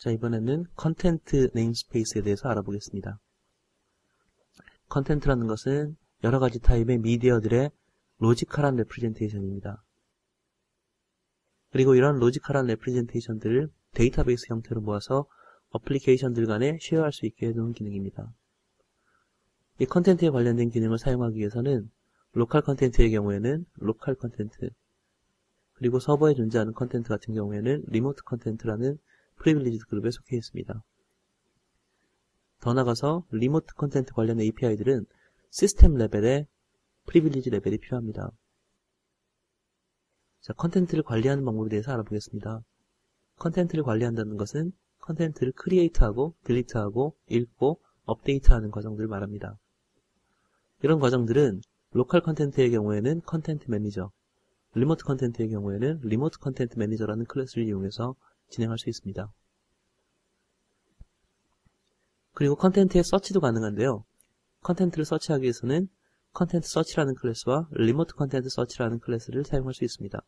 자, 이번에는 컨텐트 네임스페이스에 대해서 알아보겠습니다. 컨텐트라는 것은 여러 가지 타입의 미디어들의 로지컬한 레프레젠테이션입니다. 그리고 이런 로지컬한 레프레젠테이션들을 데이터베이스 형태로 모아서 어플리케이션들 간에 쉐어할 수 있게 해두는 기능입니다. 이 컨텐트에 관련된 기능을 사용하기 위해서는 로컬 컨텐트의 경우에는 로컬 컨텐트, 그리고 서버에 존재하는 컨텐트 같은 경우에는 리모트 컨텐트라는 프리빌리지드 그룹에 속해 있습니다. 더 나아가서 리모트 컨텐트 관련 API들은 시스템 레벨의 프리빌리지 레벨이 필요합니다. 자, 컨텐트를 관리하는 방법에 대해서 알아보겠습니다. 컨텐트를 관리한다는 것은 컨텐트를 크리에이트하고 딜리트하고 읽고 업데이트하는 과정들을 말합니다. 이런 과정들은 로컬 컨텐트의 경우에는 컨텐트 매니저, 리모트 컨텐트의 경우에는 리모트 컨텐트 매니저라는 클래스를 이용해서 진행할 수 있습니다. 그리고 컨텐트의 서치도 가능한데요. 컨텐트를 서치하기 위해서는 컨텐트 서치라는 클래스와 리모트 컨텐트 서치라는 클래스를 사용할 수 있습니다.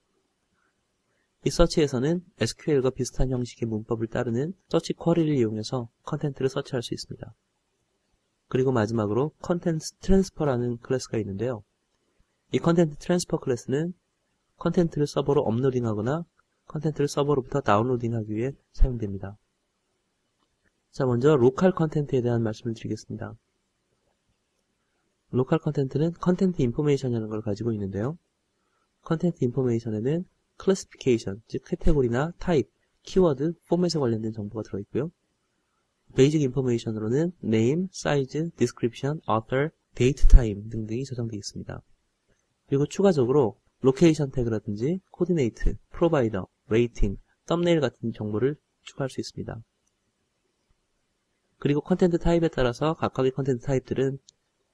이 서치에서는 SQL과 비슷한 형식의 문법을 따르는 서치 쿼리를 이용해서 컨텐트를 서치할 수 있습니다. 그리고 마지막으로 컨텐트 트랜스퍼라는 클래스가 있는데요. 이 컨텐트 트랜스퍼 클래스는 컨텐트를 서버로 업로딩하거나 컨텐트를 서버로부터 다운로딩하기 위해 사용됩니다. 자, 먼저 로컬 컨텐트에 대한 말씀을 드리겠습니다. 로컬 컨텐트는 컨텐트 인포메이션이라는 걸 가지고 있는데요. 컨텐트 인포메이션에는 클래시피케이션, 즉 카테고리나 타입, 키워드, 포맷에 관련된 정보가 들어있고요. 베이직 인포메이션으로는 name, size, description, author, date, time 등등이 저장되어 있습니다. 그리고 추가적으로 로케이션 태그라든지 코디네이트, 프로바이더, 레이팅, 썸네일 같은 정보를 추가할 수 있습니다. 그리고 컨텐트 타입에 따라서 각각의 컨텐트 타입들은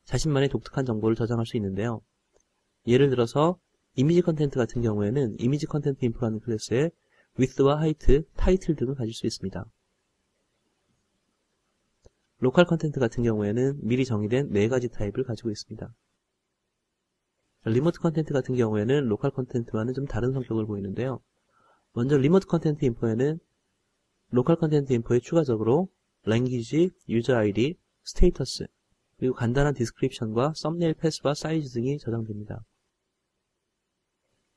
자신만의 독특한 정보를 저장할 수 있는데요. 예를 들어서 이미지 컨텐트 같은 경우에는 이미지 컨텐트 인포라는 클래스에 width와 height, 타이틀 등을 가질 수 있습니다. 로컬 컨텐트 같은 경우에는 미리 정의된 4가지 타입을 가지고 있습니다. 리모트 컨텐트 같은 경우에는 로컬 컨텐트와는 좀 다른 성격을 보이는데요. 먼저 리모트 컨텐트 인포에는 로컬 컨텐트 인포에 추가적으로 language, user ID, status, 그리고 간단한 디스크립션과 썸네일 패스와 사이즈 등이 저장됩니다.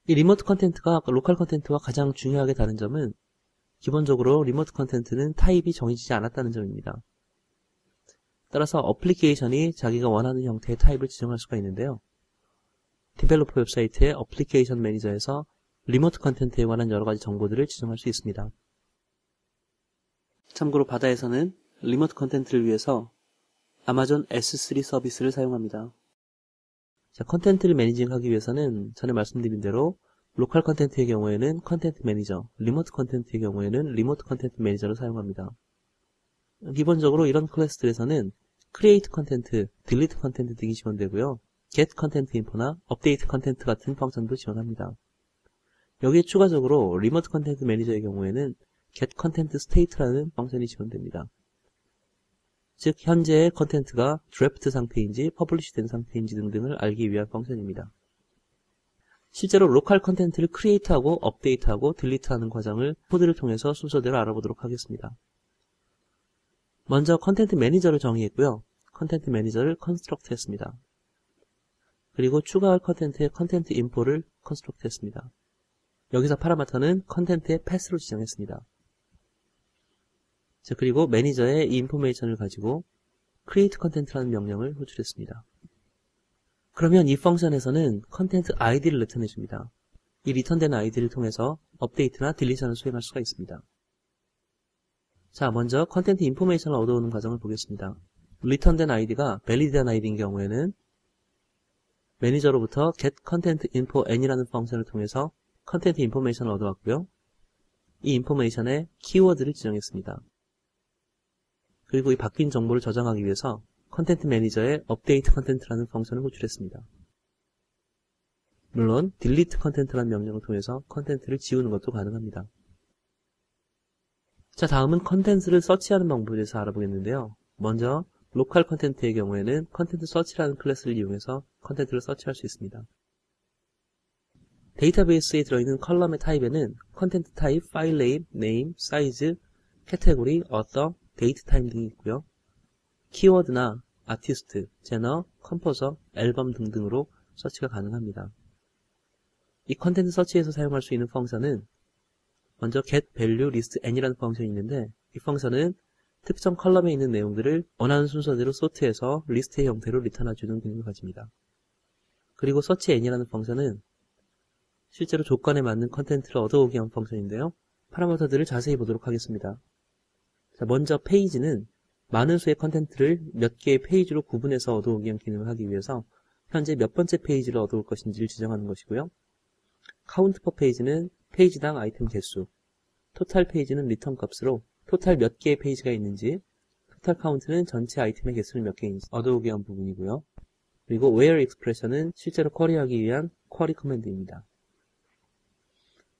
이 리모트 컨텐트가 로컬 컨텐트와 가장 중요하게 다른 점은 기본적으로 리모트 컨텐트는 타입이 정해지지 않았다는 점입니다. 따라서 어플리케이션이 자기가 원하는 형태의 타입을 지정할 수가 있는데요. 디벨로퍼 웹사이트의 어플리케이션 매니저에서 리모트 컨텐트에 관한 여러가지 정보들을 지정할 수 있습니다. 참고로 바다에서는 리모트 컨텐트를 위해서 아마존 S3 서비스를 사용합니다. 자, 컨텐트를 매니징하기 위해서는 전에 말씀드린 대로 로컬 컨텐트의 경우에는 컨텐트 매니저, 리모트 컨텐트의 경우에는 리모트 컨텐트 매니저를 사용합니다. 기본적으로 이런 클래스들에서는 create 컨텐트, delete 컨텐트 등이 지원되고요. get 컨텐트 인포나 update 컨텐트 같은 펑션도 지원합니다. 여기에 추가적으로 리모트 컨텐트 매니저의 경우에는 get 컨텐트 state라는 펑션이 지원됩니다. 즉 현재의 컨텐트가 드래프트 상태인지 퍼블리시 된 상태인지 등등을 알기 위한 펑션입니다. 실제로 로컬 컨텐트를 크리에이트하고 업데이트하고 딜리트하는 과정을 코드를 통해서 순서대로 알아보도록 하겠습니다. 먼저 컨텐트 매니저를 정의했고요. 컨텐트 매니저를 컨스트럭트 했습니다. 그리고 추가할 컨텐트의 컨텐트 인포를 컨스트럭트 했습니다. 여기서 파라미터는 컨텐트의 패스로 지정했습니다. 자, 그리고 매니저의 이 인포메이션을 가지고 create content라는 명령을 호출했습니다. 그러면 이 펑션에서는 컨텐트 id를 리턴해 줍니다. 이 리턴된 id를 통해서 업데이트나 딜리션을 수행할 수가 있습니다. 자, 먼저 컨텐트 인포메이션을 얻어오는 과정을 보겠습니다. 리턴된 id가 valid한 id인 경우에는 매니저로부터 get content info n이라는 펑션을 통해서 컨텐트 인포메이션을 얻어왔고요. 이 인포메이션에 키워드를 지정했습니다. 그리고 이 바뀐 정보를 저장하기 위해서 컨텐트 매니저에 update content라는 펑션을 호출했습니다. 물론 delete content라는 명령을 통해서 컨텐트를 지우는 것도 가능합니다. 자, 다음은 컨텐츠를 서치하는 방법에 대해서 알아보겠는데요. 먼저 로컬 컨텐트의 경우에는 컨텐트 서치라는 클래스를 이용해서 컨텐트를 서치할 수 있습니다. 데이터베이스에 들어있는 컬럼의 타입에는 컨텐트 타입, 파일 네임, 네임, 사이즈, 카테고리, author, date, time 등이 있고요. 키워드나 아티스트, 제너, 컴포저, 앨범 등등으로 서치가 가능합니다. 이 컨텐츠 서치에서 사용할 수 있는 펑션은 먼저 get value list n이라는 펑션이 있는데, 이 펑션은 특정 컬럼에 있는 내용들을 원하는 순서대로 소트해서 리스트의 형태로 리턴해주는 기능을 가집니다. 그리고 search n이라는 펑션은 실제로 조건에 맞는 컨텐츠를 얻어오기 위한 펑션인데요. 파라미터들을 자세히 보도록 하겠습니다. 자, 먼저 페이지는 많은 수의 컨텐츠를 몇 개의 페이지로 구분해서 얻어오기 위한 기능을 하기 위해서 현재 몇 번째 페이지를 얻어올 것인지를 지정하는 것이고요. count per 페이지는 페이지당 아이템 개수, total 페이지는 리턴 값으로 토탈 몇 개의 페이지가 있는지, total count는 전체 아이템의 개수를 몇 개인지 얻어오기 위한 부분이고요. 그리고 where expression은 실제로 쿼리하기 위한 쿼리 커맨드입니다.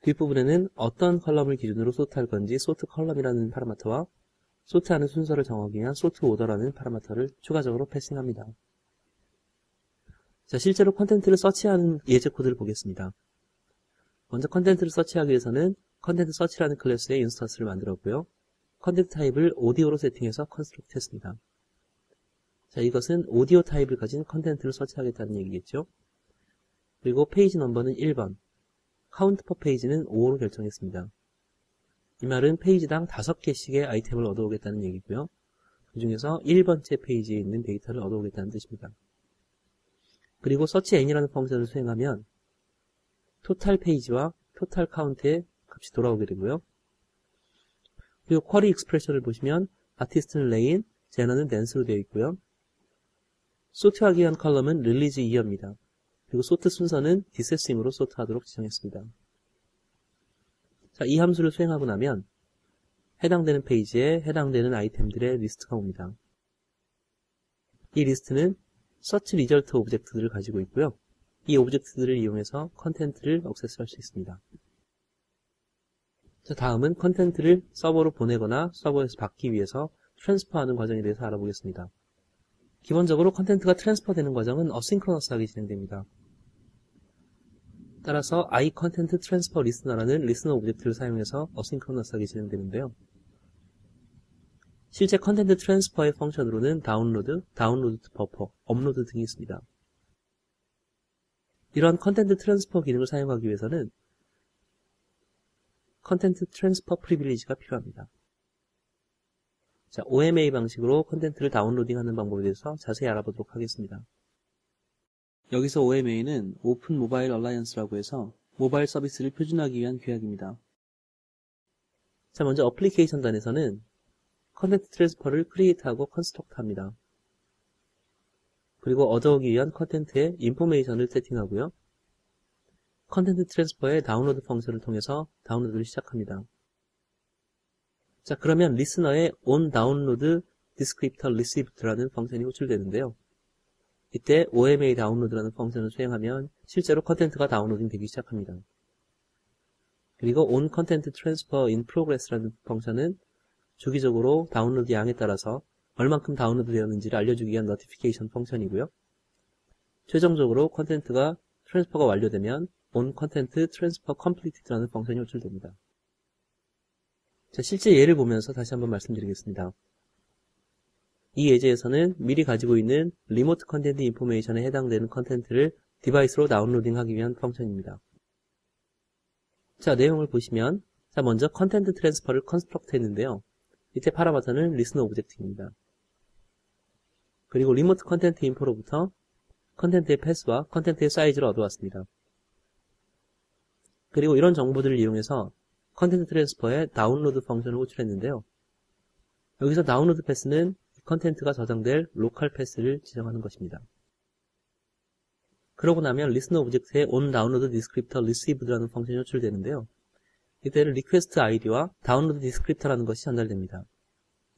뒷부분에는 어떤 컬럼을 기준으로 소트할 건지 소트 컬럼이라는 파라미터와 소트하는 순서를 정하기 위한 소트 오더라는 파라미터를 추가적으로 패싱합니다. 자, 실제로 컨텐츠를 서치하는 예제 코드를 보겠습니다. 먼저 컨텐츠를 서치하기 위해서는 컨텐츠 서치라는 클래스의 인스턴스를 만들었고요. 컨텐츠 타입을 오디오로 세팅해서 컨스트럭트 했습니다. 자, 이것은 오디오 타입을 가진 컨텐츠를 서치하겠다는 얘기겠죠. 그리고 페이지 넘버는 1번, 카운트 퍼 페이지는 5로 결정했습니다. 이 말은 페이지당 5개씩의 아이템을 얻어오겠다는 얘기고요. 그 중에서 1번째 페이지에 있는 데이터를 얻어오겠다는 뜻입니다. 그리고 search n이라는 펑션을 수행하면 토탈 페이지와 토탈 카운트의 값이 돌아오게 되고요. 그리고 쿼리 익스프레션을 보시면 아티스트는 레인, 제너는 댄스로 되어 있고요. 소트하기 위한 컬럼은 릴리즈 이어입니다. 그리고 소트 순서는 디세싱으로 소트하도록 지정했습니다. 자, 이 함수를 수행하고 나면 해당되는 페이지에 해당되는 아이템들의 리스트가 옵니다. 이 리스트는 search result 오브젝트들을 가지고 있고요. 이 오브젝트들을 이용해서 컨텐츠를 액세스할 수 있습니다. 자, 다음은 컨텐츠를 서버로 보내거나 서버에서 받기 위해서 트랜스퍼하는 과정에 대해서 알아보겠습니다. 기본적으로 컨텐츠가 트랜스퍼 되는 과정은 어싱크로너스하게 진행됩니다. 따라서 iContent Transfer Listener라는 리스너 오브젝트를 사용해서 어싱크로너스하게 진행되는데요. 실제 컨텐츠 트랜스퍼의 펑션으로는 다운로드, 다운로드 투 버퍼, 업로드 등이 있습니다. 이런 컨텐츠 트랜스퍼 기능을 사용하기 위해서는 컨텐츠 트랜스퍼 프리빌리지가 필요합니다. 자, OMA 방식으로 컨텐츠를 다운로딩하는 방법에 대해서 자세히 알아보도록 하겠습니다. 여기서 OMA는 오픈 모바일 얼라이언스라고 해서 모바일 서비스를 표준화하기 위한 규약입니다. 자, 먼저 어플리케이션 단에서는 컨텐츠 트랜스퍼를 크리에이트하고 컨스트럭트 합니다. 그리고 얻어오기 위한 컨텐츠의 인포메이션을 세팅하고요. 컨텐츠 트랜스퍼의 다운로드 펑션을 통해서 다운로드를 시작합니다. 자, 그러면 리스너의 onDownload descriptor received라는 펑션이 호출되는데요. 이때 OMA 다운로드라는 펑션을 수행하면 실제로 컨텐츠가 다운로딩 되기 시작합니다. 그리고 onContentTransferInProgress라는 펑션은 주기적으로 다운로드 양에 따라서 얼만큼 다운로드 되었는지를 알려주기 위한 노티피케이션 펑션이고요. 최종적으로 컨텐츠가 트랜스퍼가 완료되면 onContentTransferCompleted라는 펑션이 호출됩니다. 자, 실제 예를 보면서 다시 한번 말씀드리겠습니다. 이 예제에서는 미리 가지고 있는 리모트 컨텐츠 인포메이션에 해당되는 컨텐츠를 디바이스로 다운로딩하기 위한 펑션입니다. 자, 내용을 보시면 자, 먼저 컨텐츠 트랜스퍼를 컨스트럭트 했는데요. 이때 파라미터는 리스너 오브젝트입니다. 그리고 리모트 컨텐츠 인포로부터 컨텐츠의 패스와 컨텐츠의 사이즈를 얻어왔습니다. 그리고 이런 정보들을 이용해서 컨텐츠 트랜스퍼의 다운로드 펑션을 호출했는데요. 여기서 다운로드 패스는 컨텐츠가 저장될 로컬 패스를 지정하는 것입니다. 그러고 나면 리스너 오브젝트의 onDownload descriptor received라는 펑션이 호출되는데요. 이때는 리퀘스트 아이디와 다운로드 디스크립터라는 것이 전달됩니다.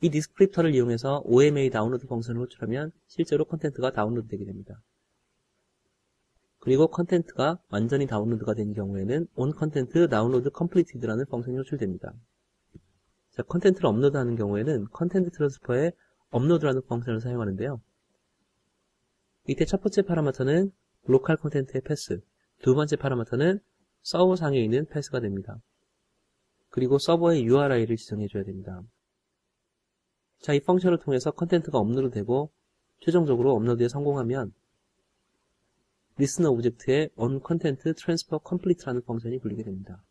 이 디스크립터를 이용해서 OMA 다운로드 펑션을 호출하면 실제로 컨텐츠가 다운로드 되게 됩니다. 그리고 컨텐츠가 완전히 다운로드가 된 경우에는 onContentDownloadCompleted라는 펑션이 호출됩니다. 자, 컨텐츠를 업로드하는 경우에는 컨텐츠 트랜스퍼에 업로드라는 펑션을 사용하는데요. 이때 첫 번째 파라미터는 로컬 컨텐츠의 패스, 두 번째 파라미터는 서버 상에 있는 패스가 됩니다. 그리고 서버의 URI를 지정해줘야 됩니다. 자, 이 펑션을 통해서 컨텐트가 업로드되고 최종적으로 업로드에 성공하면 리스너 오브젝트의 onContentTransferComplete라는 펑션이 불리게 됩니다.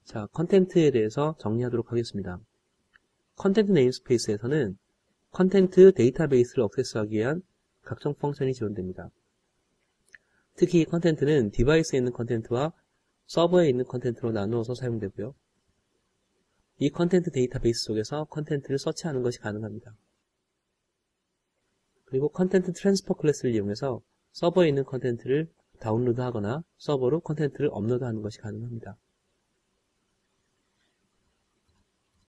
자, 컨텐트에 대해서 정리하도록 하겠습니다. 컨텐트 네임스페이스에서는 컨텐트 데이터베이스를 액세스하기 위한 각종 펑션이 지원됩니다. 특히 이 컨텐트는 디바이스에 있는 컨텐트와 서버에 있는 컨텐트로 나누어서 사용되고요. 이 컨텐트 데이터베이스 속에서 컨텐트를 서치하는 것이 가능합니다. 그리고 컨텐트 트랜스퍼 클래스를 이용해서 서버에 있는 컨텐트를 다운로드하거나 서버로 컨텐트를 업로드하는 것이 가능합니다.